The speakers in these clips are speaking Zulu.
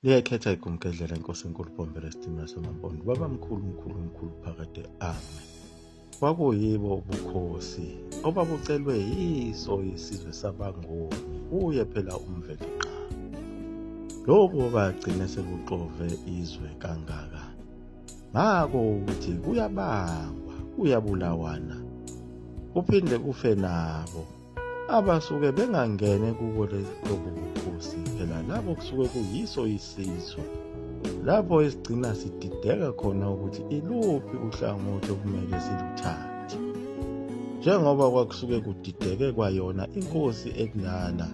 Liyakhetha igumgedlela inkosi enkulu Bombela esitimela samaMpondo. Babamkhulu mkhulu phakade ame. Kwakuyibo ubukhosi obabucelwe yiso isizwe sabaNguni, uye phela uMveli-Nqa. Lobo bagcine sebuxove izwe kangaka. Ngako ukuthi kuyabangwa, kuyabulawana, kuphinde kufe nabo abasuke bengangene kubo lobu bukhosi, phela labo kusuke kuyiso isizwe lapho esigcina sidideka khona ukuthi iluphi uhlangothi okumele siluthathe. Njengoba kwakusuke kudideke kwayona inkosi ekudala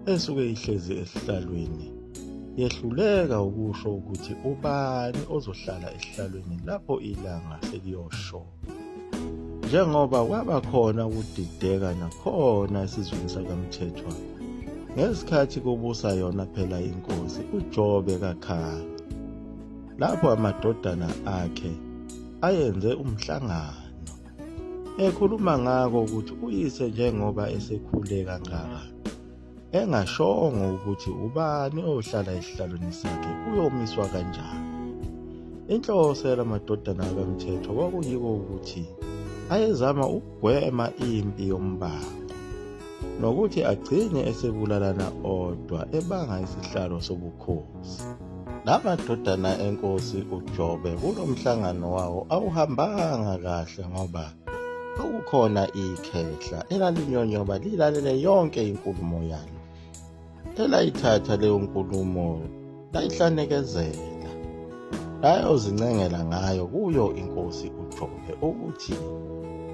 esuke ihlezi esihlalweni, yehluleka ukusho ukuthi ubani ozohlala esihlalweni lapho ilanga seliyosho. Njengoba kwaba khona ukudideka nakhona esizweni sakaMthethwa ngesikhathi kubusa yona phela inkosi uJobe kaKhanya, lapho amadodana akhe ayenze umhlangano ekhuluma ngako ukuthi uyise njengoba esekhule kangaka engashongo ukuthi ubani ohlala esihlalweni sakhe uyomiswa kanjani. Inhloso yalamadodana kaMthethwa kwakuyiko ukuthi ayezama ukugwema impi yombango nokuthi agcine esebulalana odwa ebanga isihlalo sobukhosi. Lamadodana enkosi uJobe kulo mhlangano wawo awuhambanga kahle ngoba akukhona ikhehla elalinyonyoba lilalele yonke inkulumo yalo. Elayithatha leyo nkulumo layihlandekezela, layozincengela ngayo kuyo inkosi uJobe ukuthi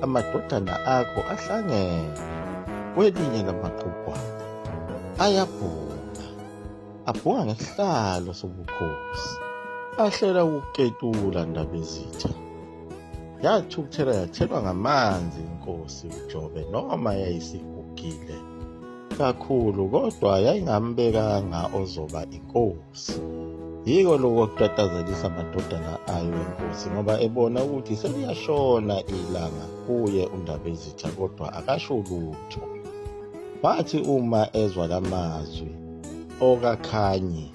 amadodana akho ahlangene kwelinye lamaqhugwana ayabhunga, abhunga ngesihlalo sobukhosi, ahlela ukuketula ndaba ezitha. Yathukuthela yathelwa ngamanzi inkosi uJobe noma yayisigugile kakhulu, kodwa yayingambekanga ozoba inkosi. Yiko lokho kutatazelisa amadodana ayo inkosi ngoba ebona ukuthi seliyashona ilanga kuye undaba ezitha kodwa akasho lutho. Wathi uma ezwa lamazwi okaKhanyi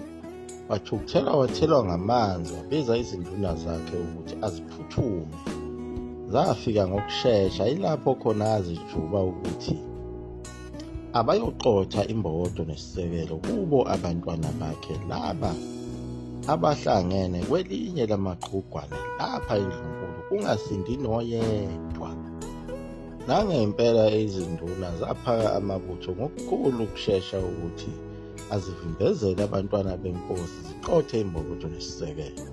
wathukuthela wathelwa ngamanzi, wabiza izinduna zakhe ukuthi aziphuthume. Zafika ngokushesha, ilapho khona azijuba ukuthi abayoqotha imbokodo nesisekelo kubo abantwana bakhe laba abahlangene kwelinye lamaqhugwana lapha endlunkulu, kungasindi noyedwa. Nangempela izinduna zaphaka amabutho ngokukhulu ukushesha ukuthi azivimbezele abantwana benkosi ziqothe imbokodo nesisekelo.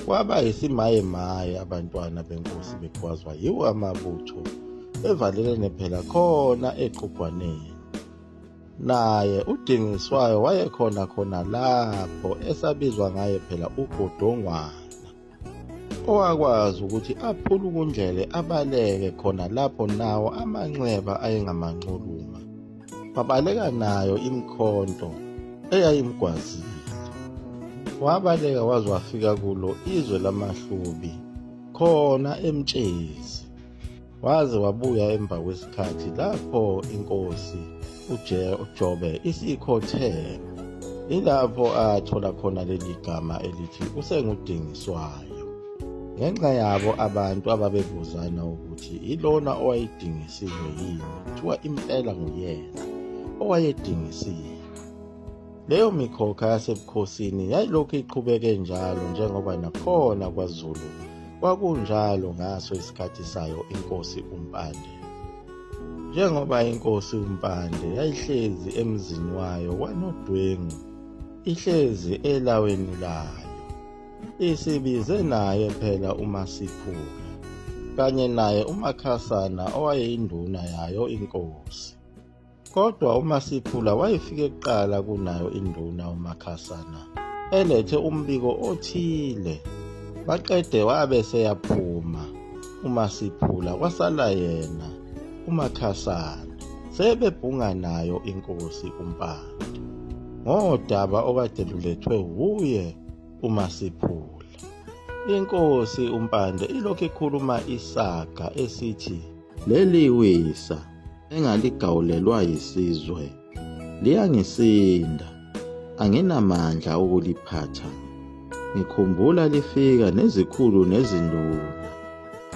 Kwaba yisimayemaye abantwana benkosi begwazwa yiwo amabutho bevalelene phela khona eqhugwaneni. Naye uDingiswayo wayekhona lapho esabizwa ngaye phela uGodongwana, owakwazi ukuthi aphule ukundlele abaleke khona lapho nawo amanxeba ayengamanxuluma. Wabaleka nayo imkhonto eyayimgwazile. Wabaleka waze wafika kulo izwe lamaHlubi khona eMtshezi, waze wabuya emva kwesikhathi lapho inkosi uJobe isikhotheme. Ilapho athola khona leli gama elithi usenguDingiswayo, ngenxa yabo abantu ababebuzana ukuthi ilona owayedingisiwe yini, kuthiwa impela nguyena owayedingisiwe. Leyo mikhokha yasebukhosini yayilokhu iqhubeke njalo njengoba nakhona kwaZulu kwakunjalo ngaso isikhathi sayo inkosi uMpande. Njengoba inkosi uMpande yayihlezi emzini wayo kwaNodwengu, ihlezi elaweni layo, isibize naye phela uMasiphula kanye naye uMakhasana owayeyinduna yayo inkosi. Kodwa uMasiphula wayefike kuqala kunayo induna uMakhasana elethe umbiko othile. Baqede wabe seyaphuma uMasiphula, kwasala yena uMakhasana sebebhunga nayo inkosi uMpande ngodaba okade lulethwe wuye uMasiphula. Inkosi uMpande ilokhu ikhuluma isaga esithi leli wisa engaligawulelwa yisizwe liyangisinda, anginamandla okuliphatha. Ngikhumbula lifika nezikhulu nezinduna,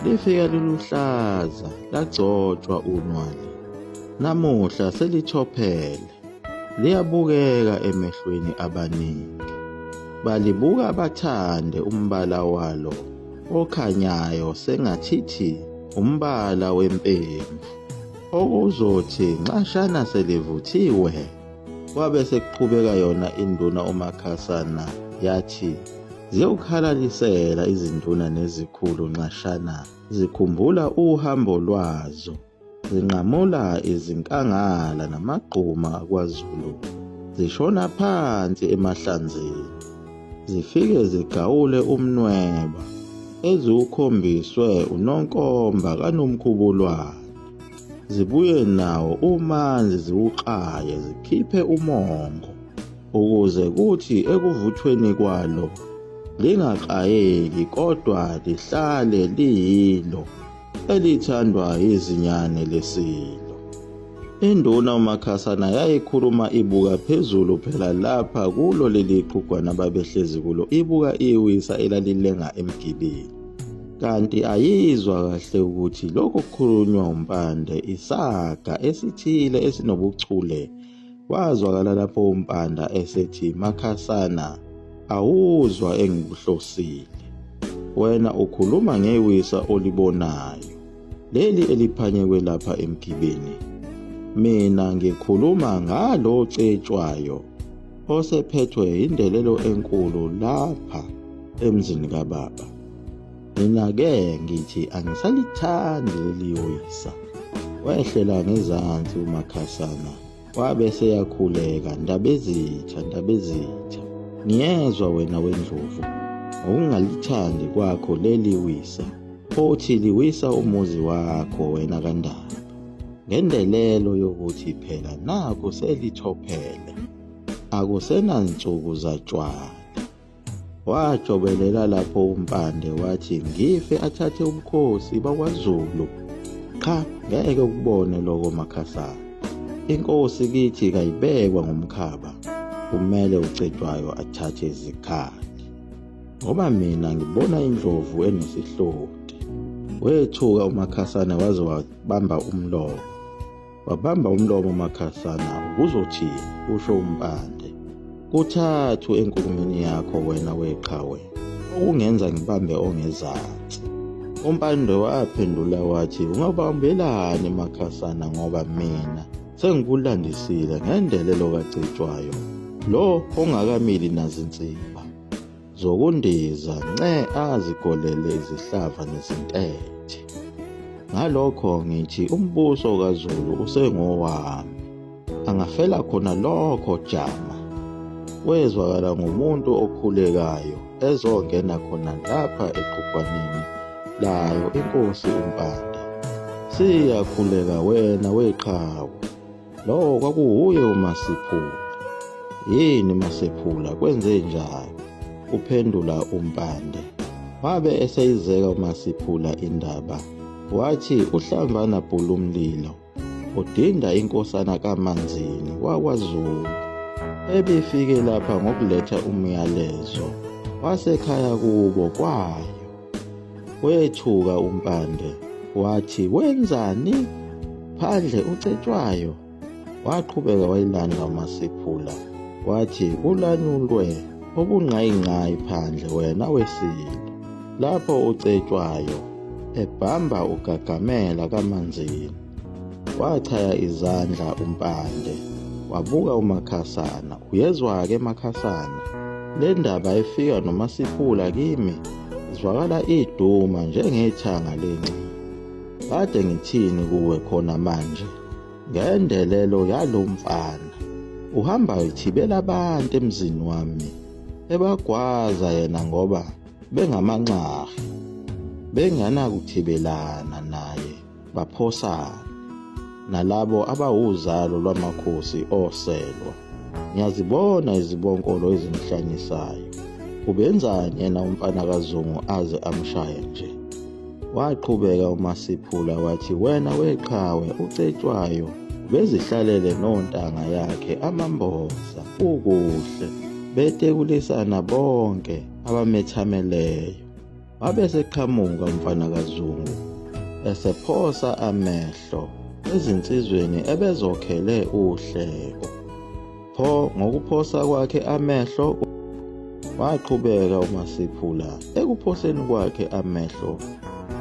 lifika liluhlaza lagcotshwa unwali. Namuhla selithophele, liyabukeka emehlweni abaningi. Balibuka bathande umbala walo okhanyayo sengathithi umbala wempemvu. Okuzothi nxashana selivuthiwe, kwabe sekuqhubeka yona induna uMakhasana yathi ziyokhalalisela izinduna nezikhulu nxashana zikhumbula uhambo lwazo, zinqamula izinkangala namagquma akwaZulu, zishona phansi emahlanzeni, zifike zigawule umnweba eziwukhombiswe uNonkomba kaNomkhubulwane, zibuye nawo umanzi ziwuqaye zikhiphe umongo, ukuze kuthi ekuvuthweni kwalo lingaqayeki kodwa lihlale liyilo elithandwa yizinyane lesilo. Induna uMakhasana yayikhuluma ibuka phezulu phela lapha kulo leli qhugwana babehlezi kulo, ibuka iwisa elalilenga emgibeni. Kanti ayizwa kahle ukuthi lokho kukhulunywa uMpande isaga esithile esinobuchule. Wazwakala lapho uMpanda esethi, "Makhasana, awuzwa engikuhlosile. Wena ukhuluma ngewisa olibonayo, leli eliphanyekwe lapha emgibeni. Mina ngikhuluma ngalo cetshwayo osephethwe indelelo enkulu lapha emzini kababa. Mina-ke ngithi angisalithandi leli wisa." Wehlela ngezansi uMakhasana, wabe seyakhuleka, "Ndabezitha, Ndabezitha, ngiyezwa wena wendlovu, ngokungalithandi kwakho leli wisa, othi liwisa umuzi wakho wena kaNdaba, ngendelelo yokuthi phela nakho selithophele, akusenansuku zatshwala." Wajobelela lapho uMpande wathi ngife athathe ubukhosi bakwaZulu. Cha, ngeke ukubone lokho Makhasana. Inkosi kithi kayibekwa ngomkhaba, kumele ucetshwayo athathe izikhali. Ngoba mina ngibona indlovu enesihloti. Wethuka uMakhasana waze wabamba umlomo. Wabamba umlomo uMakhasana, "Uzothini?" usho uMpande. "Kuthathu enkulumeni yakho wena weqhawe, okungenza ngibambe ongezansi." uMpande waphendula wathi, "Ungabambelani Makhasana, ngoba mina sengikulandisile ngendelelo kacetshwayo, lo ongakamili nazinsiba zokundiza azigolele izihlava nezintethe. Ngalokho ngithi umbuso kaZulu usengowami, angafela khona lokho jama." Wezwakala ngumuntu okhulekayo ezongena khona lapha eqhugwaneni layo inkosi uMpande. "Siyakhuleka wena weqhawe." Lo kwakuwuye uMasiphula. "Yini Masiphula, kwenze njani?" uphendula uMpande. Wabe eseyizeka uMasiphula indaba, wathi uHlamvana Bhulumlilo udinda inkosana kaManzini wakwaZulu. Ebefike lapha ngokuletha umyalezo wasekhaya kubo kwayo. Wethuka uMpande wathi, "Wenzani phandle ucetshwayo?" Waqhubeka wayilanda uMasiphula wathi, "Ulanyulwe ubungqayingqayi phandle wena wesilo." Lapho ucetshwayo ebhamba uGagamela kaManzini, wachaya izandla uMpande, wabuka uMakhasana. "Uyezwa-ke Makhasana, le ndaba efika noMasiphula kimi izwakala iduma njengethanga lenci. Kade ngithini kuwe khona manje? Ngendelelo yalo mfana uhamba ithibela abantu emzini wami, ebagwaza yena ngoba bengamanxahe, bengenakuthibelana naye, baphosana nalabo abawuzalo lwamakhosi oselwa. Ngiyazibona izibonkolo ezimhlanyisayo. Ubenzani yena umfana kaZungu aze amshaye nje?" Waqhubeka uMasiphula wathi, "Wena weqhawe ucetshwayo bezihlalele nontanga yakhe amamboza, ukuhle. betekulisana bonke abamethameleyo. Wabe seqhamuka umfana kaZungu esephosa amehlo ezinsizweni ebezokhele uhleko. Pho ngokuphosa kwakhe amehlo waqhubeka uMasiphula ekuphoseni kwakhe amehlo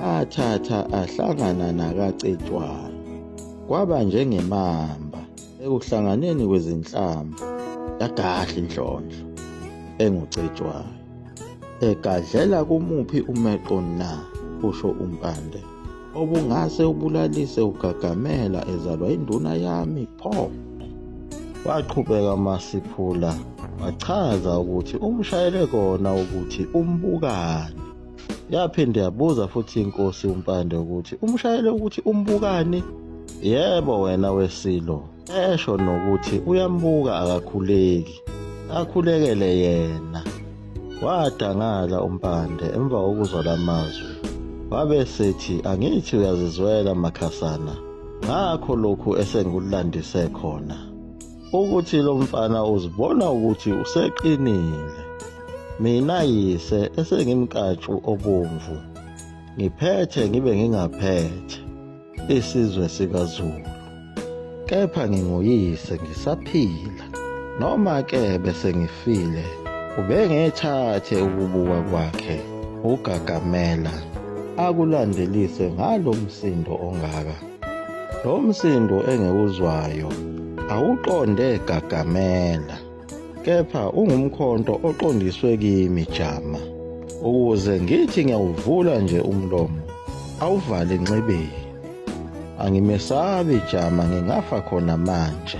athatha ahlangana nakaCetshwayo. Kwaba njengemamba ekuhlanganeni kwezinhlamvu yagahla inhlonhlo enguCetshwayo. Egadlela kumuphi umeqo na, kusho uMpande, obungase ubulalise uGagamela ezalwa induna yami pho? Waqhubeka uMasiphula wachaza ukuthi umshayele kona ukuthi umbukani. Yaphinde yabuza futhi inkosi uMpande ukuthi umshayele ukuthi umbukani. Yebo wena wesilo, esho nokuthi uyambuka akakhuleki, akhulekele yena. Wadangala uMpande emva kokuzwa lamazwi, wabe sethi angithi uyazizwela Makhasana, ngakho lokhu esengikulandise khona, ukuthi lo mfana uzibona ukuthi useqinile. Mina yise esengimkatshu obomvu, ngiphethe ngibe ngingaphethe isizwe sikaZulu, kepha nginguyise ngisaphila. Noma-ke bese ngifile, ubengethathe ukubuka kwakhe uGagamela akulandelise ngalo msindo ongaka. Lo msindo engiwuzwayo awuqonde Gagamela, kepha ungumkhonto oqondiswe kimi Jama, ukuze ngithi ngiyawuvula nje umlomo awuvale enxebeni. Angimesabi Jama, ngingafa khona manje,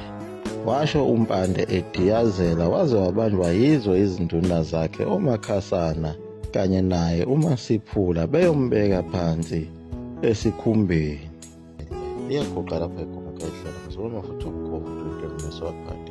washo uMpande ediyazela, waze wabanjwa yizo izinduna zakhe oMakhasana kanye naye uMasiphula beyombeka phansi esikhumbeni. Iyagoqa lapha ekhona kayihlala ngizobona futhi umkhombe into emeswa phakathi.